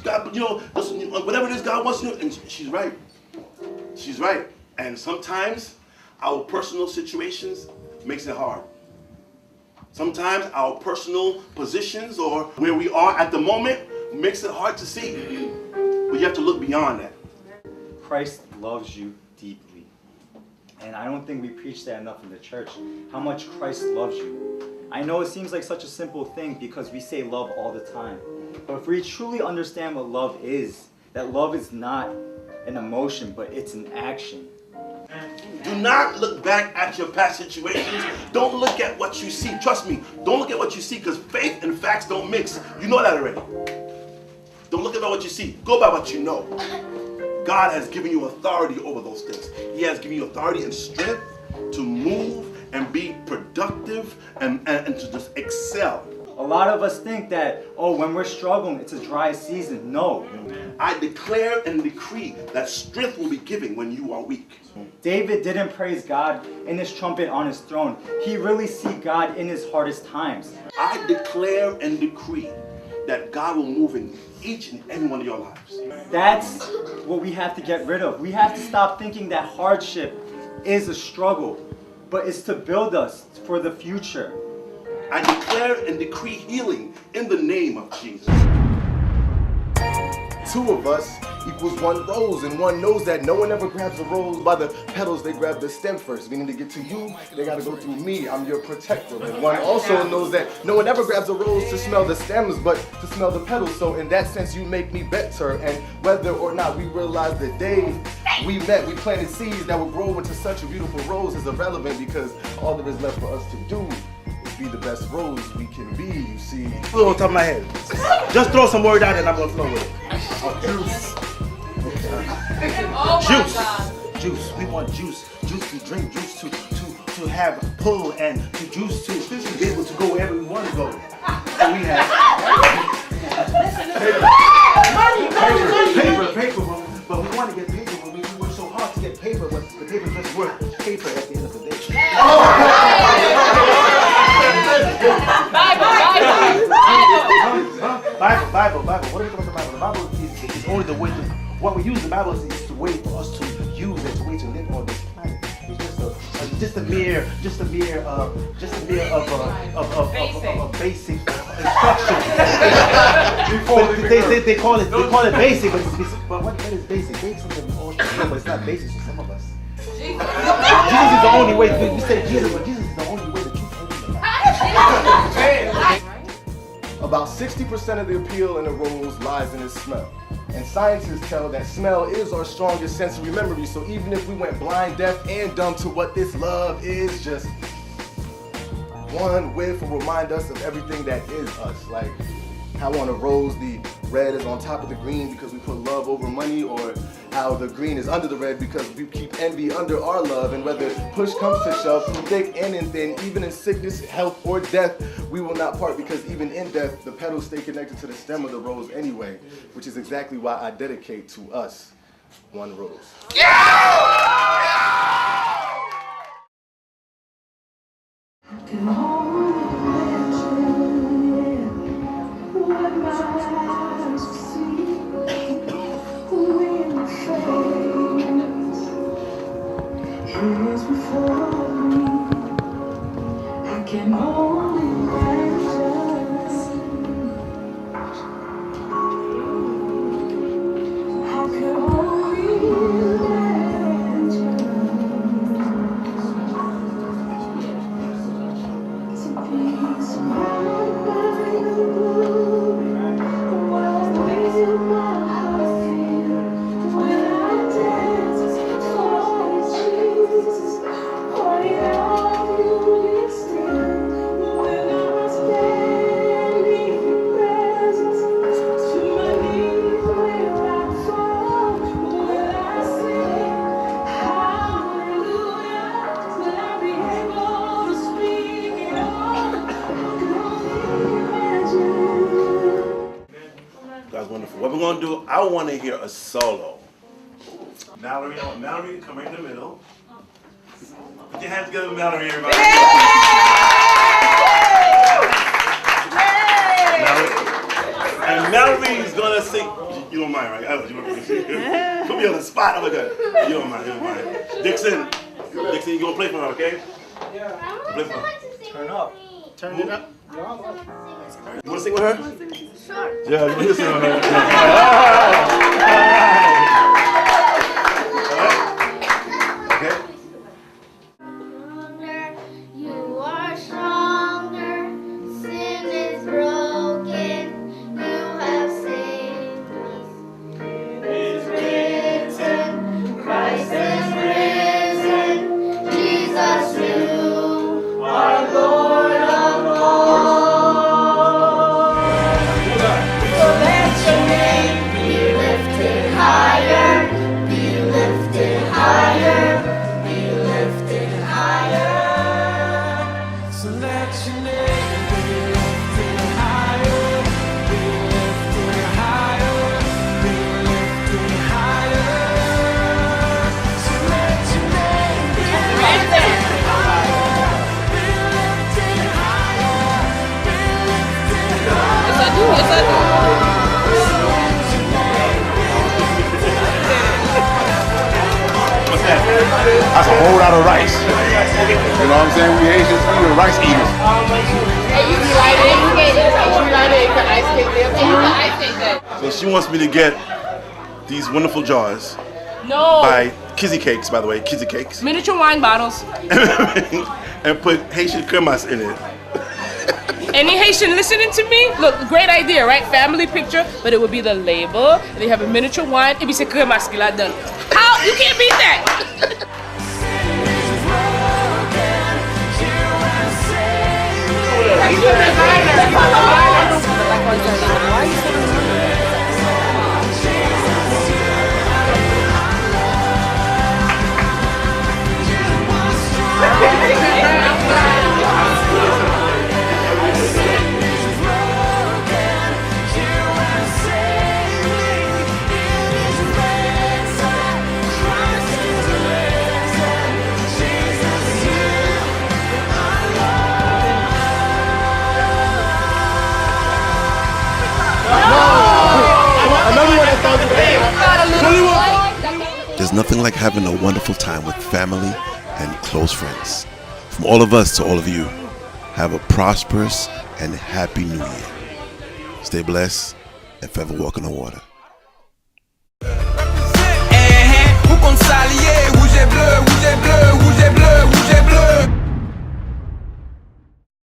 God, listen, whatever it is God wants you to do. And she's right. She's right. And sometimes our personal situations makes it hard. Sometimes our personal positions or where we are at the moment makes it hard to see. But you have to look beyond that. Christ loves you deeply. And I don't think we preach that enough in the church, how much Christ loves you. I know it seems like such a simple thing because we say love all the time. But if we truly understand what love is, that love is not an emotion, but it's an action. Do not look back at your past situations. Don't look at what you see. Trust me, don't look at what you see because faith and facts don't mix. You know that already. Don't look at what you see. Go by what you know. God has given you authority over those things. He has given you authority and strength to move and be productive and to just excel. A lot of us think that, oh, when we're struggling, it's a dry season. No. I declare and decree that strength will be given when you are weak. David didn't praise God in his trumpet on his throne. He really see God in his hardest times. I declare and decree that God will move in each and every one of your lives. That's what we have to get rid of. We have to stop thinking that hardship is a struggle, but it's to build us for the future. I declare and decree healing in the name of Jesus. Two of us equals one rose, and one knows that no one ever grabs a rose by the petals, they grab the stem first. Meaning to get to you, they gotta go through me. I'm your protector. And one also knows that no one ever grabs a rose to smell the stems, but to smell the petals. So in that sense, you make me better. And whether or not we realize the day we met, we planted seeds that will grow into such a beautiful rose is irrelevant because all there is left for us to do be the best rose we can be, you see. Put it on top of my head. Just throw some word out and I'm gonna flow with it. Juice. Okay. Oh Juice. Juice. We want juice. Juice to drink. Juice to have pull and to juice to be able to go wherever we want to go. And we have paper. But we want to get paper, but we work so hard to get paper, but the paper just worth paper at the end of the day. Bible. What are we talking about the Bible? The Bible is only the way to, what we use the Bible is the way for us to use it, the way to live on this planet. It's just a mere of basic instruction. they call it basic, but what is basic? Basic but it's not basic to some of us. Jesus is the only way. We say Jesus, but Jesus is the only way, the truth, and the life. About 60% of the appeal in a rose lies in its smell. And scientists tell that smell is our strongest sensory memory. So even if we went blind, deaf, and dumb to what this love is, just one whiff will remind us of everything that is us. Like how on a rose the red is on top of the green because we put love over money, or how the green is under the red because we keep envy under our love. And whether push comes to shove, through thick and in thin, even in sickness, health, or death, we will not part, because even in death, the petals stay connected to the stem of the rose anyway, which is exactly why I dedicate to us one rose. What we're going to do, I want to hear a solo. Mallory, come right in the middle. Put your hands together, Mallory, everybody. Mallory. And Mallory's gonna sing. You don't mind, right? I don't. You put me on the spot. Oh my God. You don't mind. You don't mind. Dickson, you gonna play for her, okay? Yeah. Play for her. Turn up. Turn it up. You wanna sing with her? Sure. Yeah, you wanna sing with her. Okay. You are stronger. Sin is broken. You have saved me. It's written. Christ is risen. Jesus, you are Lord of all. So let your name be lifted higher. Be lifted higher. Be lifted higher. So let your name be lifted higher, be lifted higher, be lifted higher. So let your name be lifted higher, be lifted higher, be lifted higher. Yes, I do. Yes, I do. What's that? That's a whole lot of rice. You know what I'm saying? We Haitians, we the rice eaters. So she wants me to get these wonderful jars No. by Kizzy Cakes, by the way, Kizzy Cakes, Miniature wine bottles. and put Haitian cremas in it. Any Haitian listening to me? Look, great idea, right? Family picture, but it would be the label. And they have a miniature wine. It be se crème masquila done. How? You can't beat that. There's nothing like having a wonderful time with family and close friends. From all of us to all of you, have a prosperous and happy new year. Stay blessed and forever walk on the water.